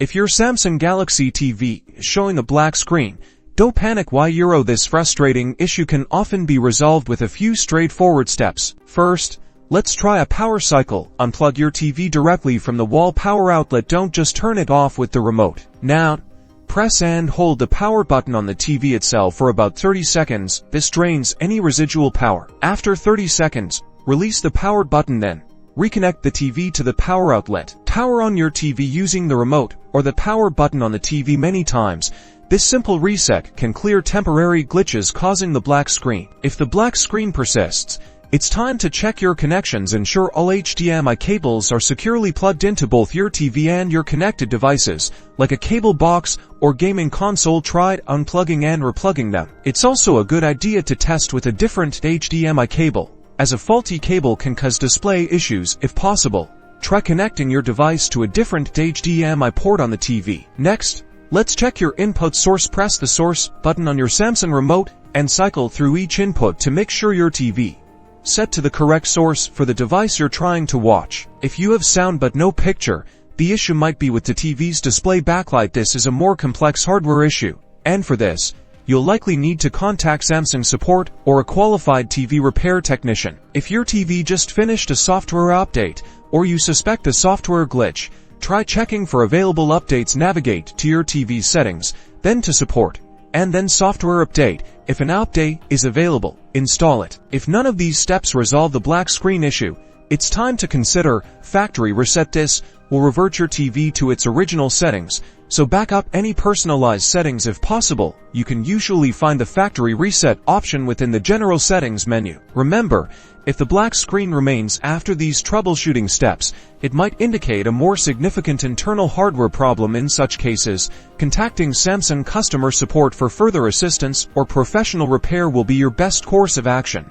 If your Samsung Galaxy TV is showing a black screen, don't panic. This frustrating issue can often be resolved with a few straightforward steps. First, let's try a power cycle. Unplug your TV directly from the wall power outlet. Don't just turn it off with the remote. Now, press and hold the power button on the TV itself for about 30 seconds. This drains any residual power. After 30 seconds, release the power button, then reconnect the TV to the power outlet. Power on your TV using the remote or the power button on the TV many times. This simple reset can clear temporary glitches causing the black screen. If the black screen persists, it's time to check your connections. Ensure all HDMI cables are securely plugged into both your TV and your connected devices, like a cable box or gaming console. Try unplugging and replugging them. It's also a good idea to test with a different HDMI cable, as a faulty cable can cause display issues. If possible, try connecting your device to a different HDMI port on the TV. Next, let's check your input source. Press the source button on your Samsung remote and cycle through each input to make sure your TV set to the correct source for the device you're trying to watch. If you have sound but no picture, the issue might be with the TV's display backlight. This is a more complex hardware issue, and for this, you'll likely need to contact Samsung support or a qualified TV repair technician. If your TV just finished a software update or you suspect a software glitch, try checking for available updates. Navigate to your TV's settings, then to support, and then software update. If an update is available, install it. If none of these steps resolve the black screen issue, it's time to consider factory reset. This will revert your TV to its original settings, so back up any personalized settings if possible. You can usually find the factory reset option within the general settings menu. Remember, if the black screen remains after these troubleshooting steps, it might indicate a more significant internal hardware problem. In such cases, contacting Samsung customer support for further assistance or professional repair will be your best course of action.